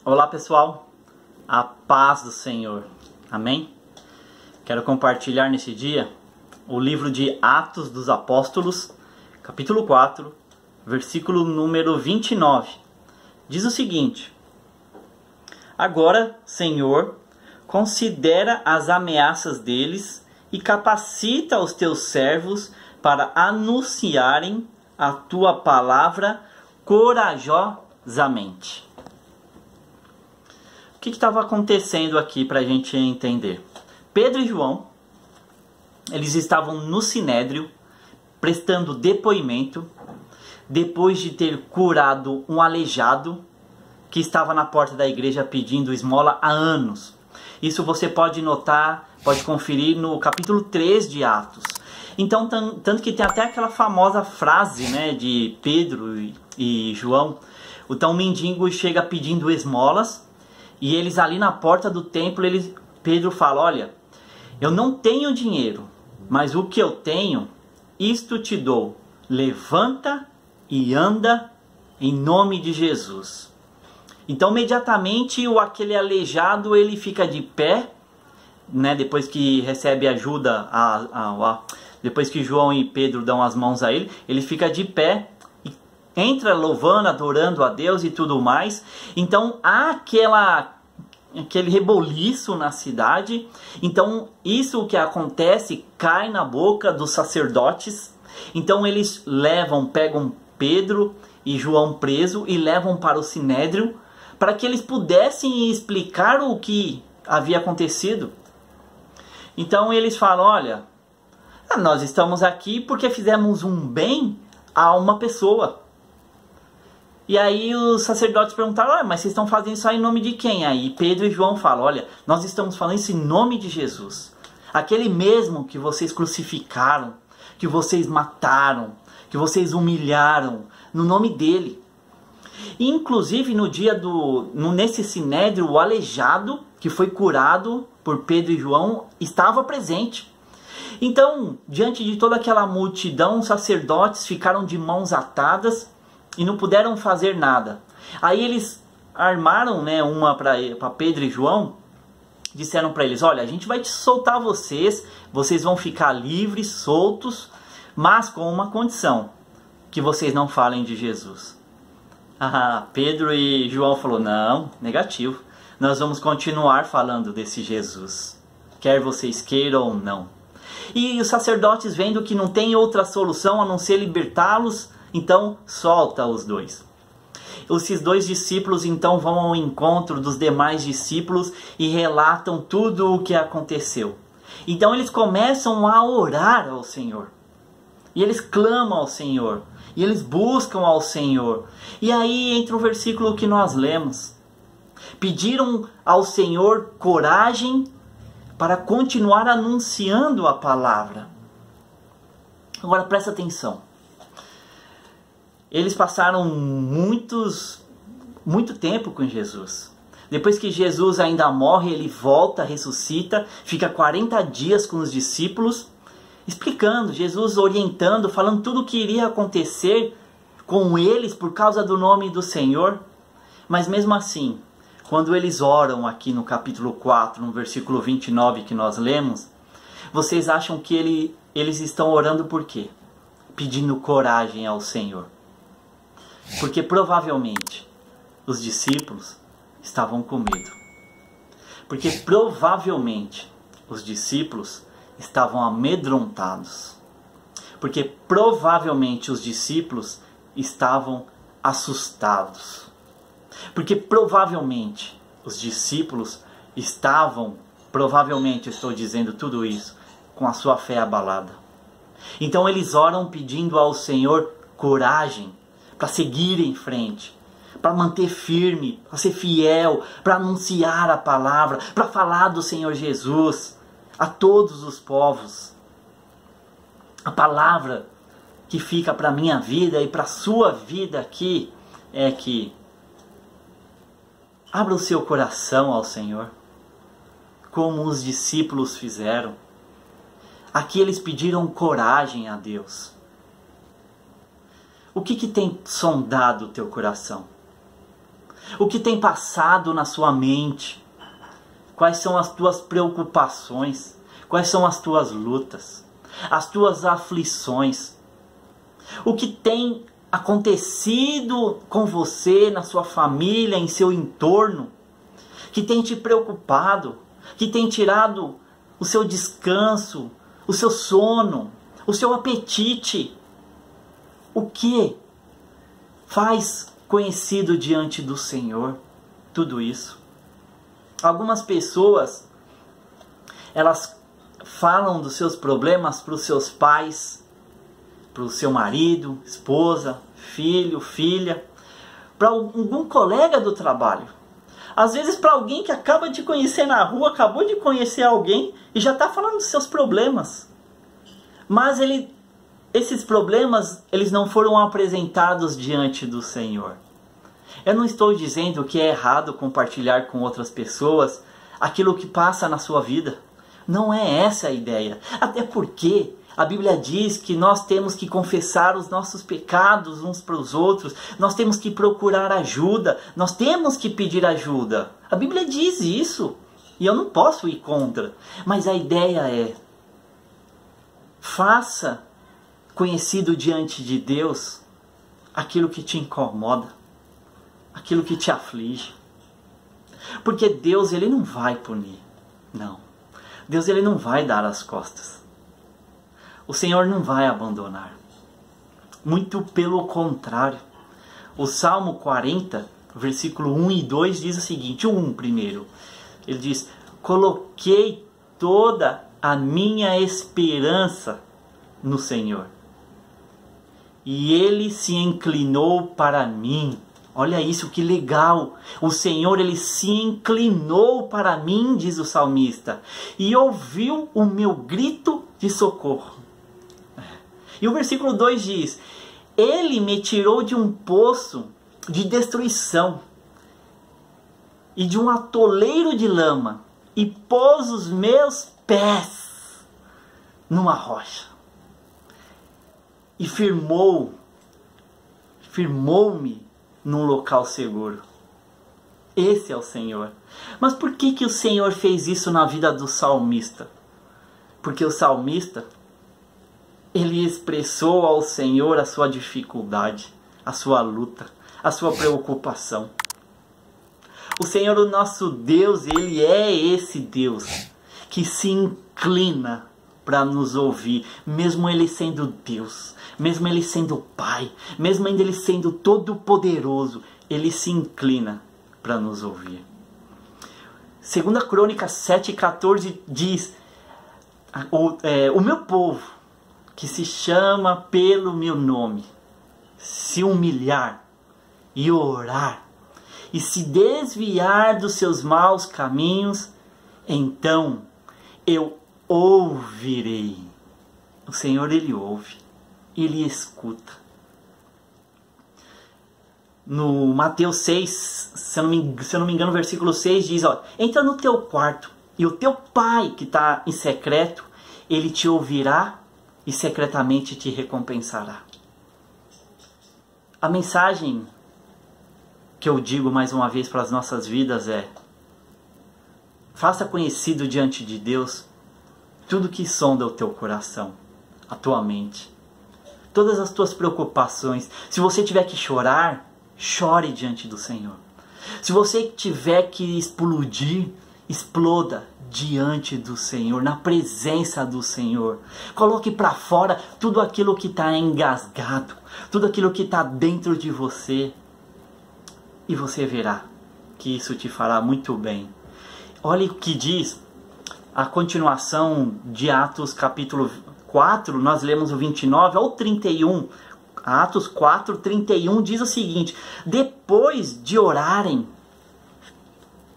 Olá pessoal, a paz do Senhor, amém? Quero compartilhar nesse dia o livro de Atos dos Apóstolos, capítulo 4, versículo número 29. Diz o seguinte: Agora, Senhor, considera as ameaças deles e capacita os teus servos para anunciarem a tua palavra corajosamente. O que estava acontecendo aqui para a gente entender? Pedro e João, eles estavam no Sinédrio, prestando depoimento, depois de ter curado um aleijado, que estava na porta da igreja pedindo esmola há anos. Isso você pode notar, pode conferir no capítulo 3 de Atos. Então, tanto que tem até aquela famosa frase, né, de Pedro e João. Então o mendigo chega pedindo esmolas, e eles ali na porta do templo, Pedro fala: olha, eu não tenho dinheiro, mas o que eu tenho, isto te dou. Levanta e anda em nome de Jesus. Então imediatamente aquele aleijado ele fica de pé, né, depois que recebe ajuda, depois que João e Pedro dão as mãos a ele, ele fica de pé, entra louvando, adorando a Deus e tudo mais. Então há aquele reboliço na cidade. Então isso que acontece cai na boca dos sacerdotes. Então eles pegam Pedro e João preso e levam para o Sinédrio, para que eles pudessem explicar o que havia acontecido. Então eles falam: olha, nós estamos aqui porque fizemos um bem a uma pessoa. E aí os sacerdotes perguntaram: olha, mas vocês estão fazendo isso aí em nome de quem? Aí Pedro e João falam: olha, nós estamos falando isso em nome de Jesus. Aquele mesmo que vocês crucificaram, que vocês mataram, que vocês humilharam, no nome dele. E, inclusive nesse Sinédrio, o aleijado que foi curado por Pedro e João estava presente. Então, diante de toda aquela multidão, os sacerdotes ficaram de mãos atadas e não puderam fazer nada. Aí eles armaram, né, uma para Pedro e João, disseram para eles: olha, a gente vai soltar vocês vão ficar livres, soltos, mas com uma condição: que vocês não falem de Jesus. Pedro e João falou: não, negativo, nós vamos continuar falando desse Jesus, quer vocês queiram ou não. E os sacerdotes, vendo que não tem outra solução a não ser libertá-los, então solta os dois. Esses dois discípulos então vão ao encontro dos demais discípulos e relatam tudo o que aconteceu. Então eles começam a orar ao Senhor, e eles clamam ao Senhor, e eles buscam ao Senhor. E aí entra o versículo que nós lemos: pediram ao Senhor coragem para continuar anunciando a palavra. Agora presta atenção. Eles passaram muito tempo com Jesus. Depois que Jesus ainda morre, ele volta, ressuscita, fica 40 dias com os discípulos, explicando, Jesus orientando, falando tudo o que iria acontecer com eles por causa do nome do Senhor. Mas mesmo assim, quando eles oram aqui no capítulo 4, no versículo 29 que nós lemos, vocês acham que eles estão orando por quê? Pedindo coragem ao Senhor. Porque provavelmente os discípulos estavam com medo. Porque provavelmente os discípulos estavam amedrontados. Porque provavelmente os discípulos estavam assustados. Porque provavelmente os discípulos estavam, provavelmente estou dizendo tudo isso, com a sua fé abalada. Então eles oram pedindo ao Senhor coragem para seguir em frente, para manter firme, para ser fiel, para anunciar a palavra, para falar do Senhor Jesus a todos os povos. A palavra que fica para a minha vida e para a sua vida aqui é que abra o seu coração ao Senhor, como os discípulos fizeram. Aqui eles pediram coragem a Deus. O que tem sondado o teu coração? O que tem passado na sua mente? Quais são as tuas preocupações? Quais são as tuas lutas? As tuas aflições? O que tem acontecido com você, na sua família, em seu entorno, que tem te preocupado, que tem tirado o seu descanso, o seu sono, o seu apetite? O que faz conhecido diante do Senhor tudo isso? Algumas pessoas, elas falam dos seus problemas para os seus pais, para o seu marido, esposa, filho, filha, para algum colega do trabalho. Às vezes para alguém que acaba de conhecer na rua, acabou de conhecer alguém e já está falando dos seus problemas. Mas esses problemas, eles não foram apresentados diante do Senhor. Eu não estou dizendo que é errado compartilhar com outras pessoas aquilo que passa na sua vida. Não é essa a ideia. Até porque a Bíblia diz que nós temos que confessar os nossos pecados uns para os outros. Nós temos que procurar ajuda. Nós temos que pedir ajuda. A Bíblia diz isso. E eu não posso ir contra. Mas a ideia é: faça conhecido diante de Deus aquilo que te incomoda, aquilo que te aflige. Porque Deus, Ele não vai punir. Não. Deus, Ele não vai dar as costas. O Senhor não vai abandonar. Muito pelo contrário. O Salmo 40, versículo 1 e 2 diz o seguinte. O 1 primeiro. Ele diz: coloquei toda a minha esperança no Senhor, e Ele se inclinou para mim. Olha isso, que legal. O Senhor, Ele se inclinou para mim, diz o salmista, e ouviu o meu grito de socorro. E o versículo 2 diz: Ele me tirou de um poço de destruição e de um atoleiro de lama, e pôs os meus pés numa rocha. E firmou-me num local seguro. Esse é o Senhor. Mas por que o Senhor fez isso na vida do salmista? Porque o salmista, ele expressou ao Senhor a sua dificuldade, a sua luta, a sua preocupação. O Senhor, o nosso Deus, Ele é esse Deus que se inclina para nos ouvir, mesmo Ele sendo Deus, mesmo Ele sendo Pai, mesmo Ele sendo Todo-Poderoso, Ele se inclina para nos ouvir. 2 Crônicas 7,14 diz: o meu povo, que se chama pelo meu nome, se humilhar e orar, e se desviar dos seus maus caminhos, então eu ouvirei. O Senhor, Ele ouve, Ele escuta. No Mateus 6, se eu não me engano, versículo 6 diz: entra no teu quarto, e o teu pai que está em secreto, Ele te ouvirá e secretamente te recompensará. A mensagem que eu digo mais uma vez para as nossas vidas é: faça conhecido diante de Deus tudo que sonda o teu coração, a tua mente, todas as tuas preocupações. Se você tiver que chorar, chore diante do Senhor. Se você tiver que explodir, exploda diante do Senhor, na presença do Senhor. Coloque para fora tudo aquilo que está engasgado, tudo aquilo que está dentro de você, e você verá que isso te fará muito bem. Olha o que diz a continuação de Atos capítulo 4, nós lemos o 29 ao 31. Atos 4, 31 diz o seguinte: depois de orarem,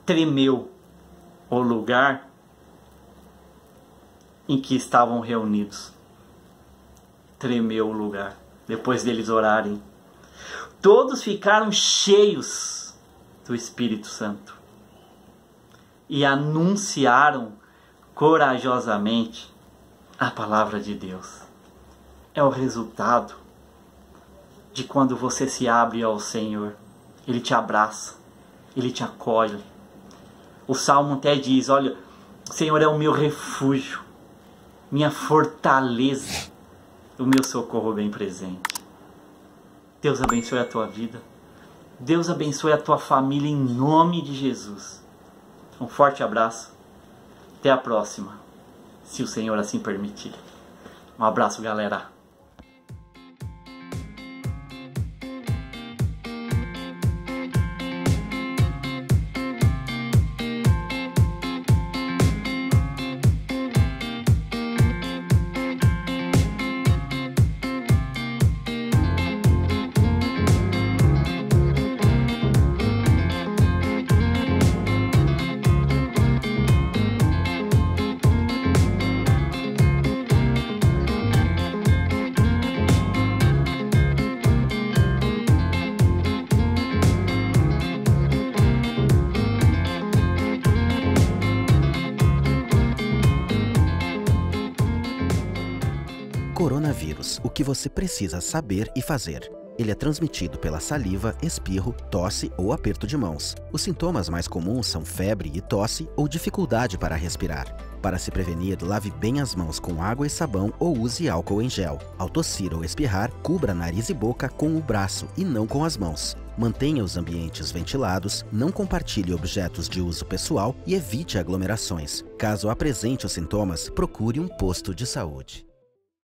tremeu o lugar em que estavam reunidos. Tremeu o lugar, depois deles orarem. Todos ficaram cheios do Espírito Santo e anunciaram corajosamente a palavra de Deus. É o resultado de quando você se abre ao Senhor. Ele te abraça, Ele te acolhe. O Salmo até diz, olha, o Senhor é o meu refúgio, minha fortaleza, o meu socorro bem presente. Deus abençoe a tua vida. Deus abençoe a tua família em nome de Jesus. Um forte abraço. Até a próxima, se o Senhor assim permitir. Um abraço, galera. Coronavírus, o que você precisa saber e fazer. Ele é transmitido pela saliva, espirro, tosse ou aperto de mãos. Os sintomas mais comuns são febre e tosse ou dificuldade para respirar. Para se prevenir, lave bem as mãos com água e sabão ou use álcool em gel. Ao tossir ou espirrar, cubra nariz e boca com o braço e não com as mãos. Mantenha os ambientes ventilados, não compartilhe objetos de uso pessoal e evite aglomerações. Caso apresente os sintomas, procure um posto de saúde.